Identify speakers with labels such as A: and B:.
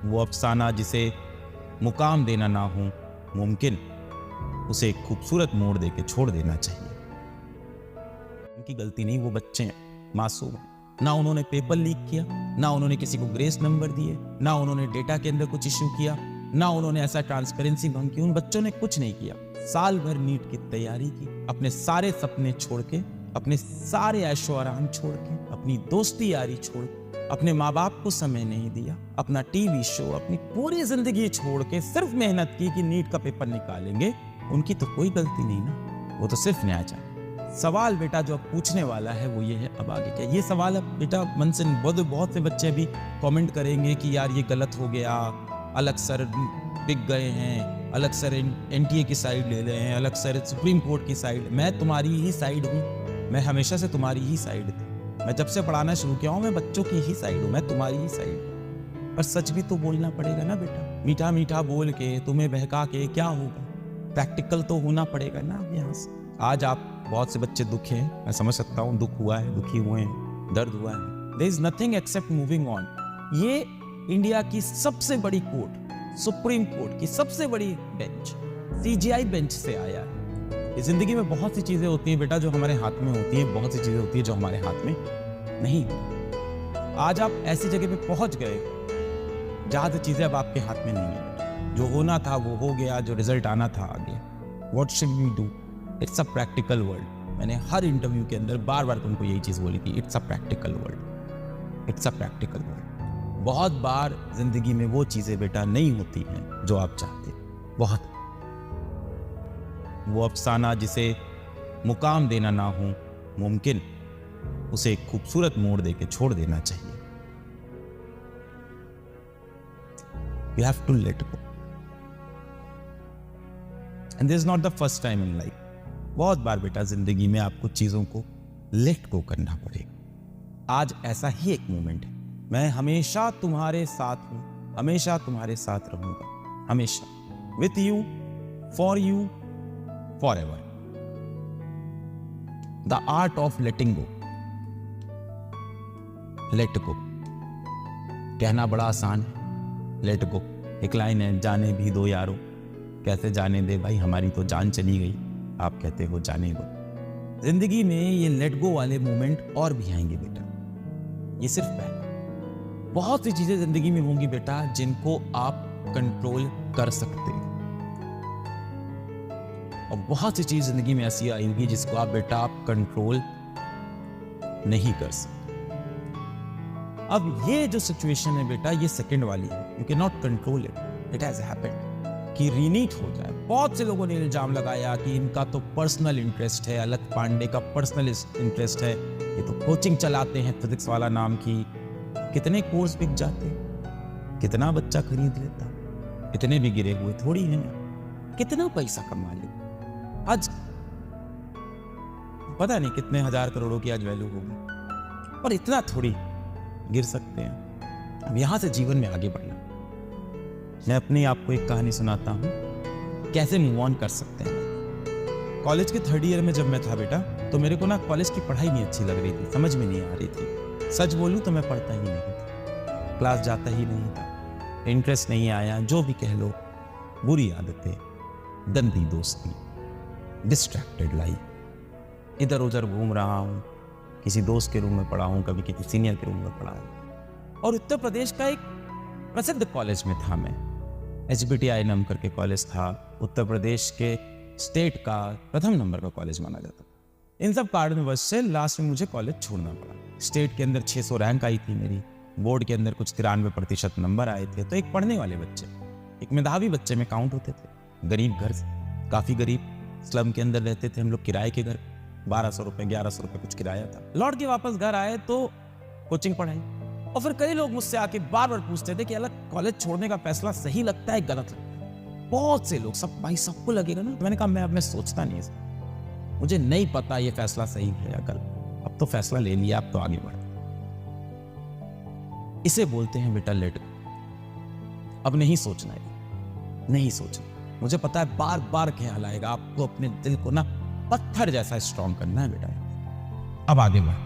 A: वो अफसाना जिसे मुकाम देना ना हो मुमकिन, उसे एक खूबसूरत मोड़ देके छोड़ देना चाहिए। उनकी गलती नहीं, वो बच्चे हैं, मासूम हैं। ना उन्होंने पेपर लीक किया, ना उन्होंने किसी को ग्रेस नंबर दिए, ना उन्होंने डेटा के अंदर कुछ इश्यू किया, ना उन्होंने ऐसा ट्रांसपेरेंसी भंग की। उन बच्चों ने कुछ नहीं किया। साल भर नीट की तैयारी की, अपने सारे सपने छोड़ के, अपने सारे ऐशो आराम छोड़ के, अपनी दोस्ती यारी छोड़ के, अपने माँ बाप को समय नहीं दिया, अपना टीवी शो, अपनी पूरी जिंदगी छोड़ के सिर्फ मेहनत की कि नीट का पेपर निकालेंगे। उनकी तो कोई गलती नहीं ना, वो तो सिर्फ न्याय चाहिए। सवाल बेटा जो अब पूछने वाला है वो ये है, अब आगे क्या? ये सवाल अब बेटा मन से बहुत से बच्चे भी कमेंट करेंगे कि यार ये गलत हो गया, अलग सर बिक गए हैं, अलग सर एनटीए की साइड ले रहे हैं, अलग सर सुप्रीम कोर्ट की साइड। मैं तुम्हारी ही साइड हूँ, मैं हमेशा से तुम्हारी ही साइड थी। मैं जब से पढ़ाना शुरू किया हूँ मैं बच्चों की ही साइड हूँ, मैं तुम्हारी ही साइड हूँ। पर सच भी तो बोलना पड़ेगा ना बेटा। मीठा मीठा बोल के तुम्हें बहका के क्या होगा? प्रैक्टिकल तो होना पड़ेगा ना यहाँ से। आज आप बहुत से बच्चे दुखी हैं, मैं समझ सकता हूँ, दुख हुआ है, दुखी हुए हैं, दर्द हुआ है। There is nothing except moving on। ये इंडिया की सबसे बड़ी कोर्ट, सुप्रीम कोर्ट की सबसे बड़ी बेंच, सीजीआई बेंच से आया है। इस जिंदगी में बहुत सी चीजें होती हैं बेटा जो हमारे हाथ में होती हैं, बहुत सी चीजें होती है जो हमारे हाथ में नहीं होती। आज आप ऐसी जगह पे पहुंच गए जहां से चीजें अब आपके हाथ में नहीं है। जो होना था वो हो गया, जो रिजल्ट आना था आ गया। What should we do? It's a practical world. मैंने हर इंटरव्यू के अंदर बार बार तुमको यही चीज बोली थी, it's a practical world, it's a practical world. बहुत बार जिंदगी में वो चीजें बेटा नहीं होती हैं जो आप चाहते हैं। बहुत वो अफसाना जिसे मुकाम देना ना हो मुमकिन, उसे एक खूबसूरत मोड़ देके छोड़ देना चाहिए। You have to let go, and this is not the first time in life. बहुत बार बेटा जिंदगी में आपको चीजों को लेट गो करना पड़ेगा। आज ऐसा ही एक मोमेंट है। मैं हमेशा तुम्हारे साथ हूं, हमेशा तुम्हारे साथ रहूंगा, हमेशा। With you, for ever. The art of letting go. Let go कहना बड़ा आसान है, लेट गो। एक लाइन है, जाने भी दो यारो। कैसे जाने दे भाई, हमारी तो जान चली गई, आप कहते हो जाने दो। जिंदगी में ये लेट गो वाले मोमेंट और भी आएंगे बेटा, ये सिर्फ पहला। बहुत सी चीजें जिंदगी में होंगी बेटा जिनको आप कंट्रोल कर सकते हैं, और बहुत सी चीज जिंदगी में ऐसी आएंगी जिसको आप बेटा आप कंट्रोल नहीं कर सकते। अब ये जो सिचुएशन है बेटा, ये सेकंड वाली है, you can not control it, it has happened कि रीनीट हो जाए। बहुत से लोगों ने इल्जाम लगाया कि इनका तो पर्सनल इंटरेस्ट है, अलक पांडे का पर्सनल इंटरेस्ट है, ये तो कोचिंग चलाते हैं फिजिक्स वाला नाम की। कितने कोर्स बिक जाते, कितना बच्चा खरीद लेता, इतने भी गिरे हुए थोड़ी हैं, कितना पैसा कमा ले। आज पता नहीं कितने हजार करोड़ों की आज वैल्यू होगी, और इतना थोड़ी गिर सकते हैं। अब यहां से जीवन में आगे बढ़ना। मैं अपने आपको एक कहानी सुनाता हूं, कैसे मूव ऑन कर सकते हैं। कॉलेज के थर्ड ईयर में जब मैं था बेटा, तो मेरे को ना कॉलेज की पढ़ाई नहीं अच्छी लग रही थी, समझ में नहीं आ रही थी। सच बोलूं तो मैं पढ़ता ही नहीं था, क्लास जाता ही नहीं था, इंटरेस्ट नहीं आया, जो भी कह लो। बुरी आदतें, गंदी दोस्ती, डिस्ट्रैक्टेड लाइफ, इधर उधर घूम रहा हूं, किसी दोस्त के रूम में पढ़ा हूं, कभी किसी सीनियर के रूम में पढ़ा हूं। और उत्तर प्रदेश का एक प्रसिद्ध कॉलेज में था मैं, HBTI नाम करके कॉलेज था, उत्तर प्रदेश के स्टेट का प्रथम नंबर का कॉलेज माना जाता। इन सब कारणवश से लास्ट में मुझे कॉलेज छोड़ना पड़ा। स्टेट के अंदर 600 रैंक आई थी मेरी, बोर्ड के अंदर कुछ 93% नंबर आए थे। तो एक पढ़ने वाले बच्चे, एक मेधावी बच्चे में काउंट होते थे। गरीब घर, काफी गरीब, स्लम के अंदर रहते थे हम लोग, किराए के घर, 1200 रुपए 1100 रुपए कुछ किराया था। लौट के वापस घर आए तो कोचिंग पढ़ाई, और फिर कई लोग मुझसे आके बार बार पूछते थे कि अलग कॉलेज छोड़ने का फैसला सही लगता है गलत लगता है। बहुत से लोग, सब भाई सबको लगेगा ना। मैंने कहा मैं अब मैं सोचता नहीं है, मुझे नहीं पता ये फैसला सही है या गलत, अब तो फैसला ले लिया, अब तो आगे बढ़। इसे बोलते हैं बेटा लेट गो। अब नहीं सोचना है, नहीं सोचना। मुझे पता है बार बार ख्याल आएगा, आपको अपने दिल को ना पत्थर जैसा स्ट्रॉन्ग करना है बेटा। अब आगे बढ़।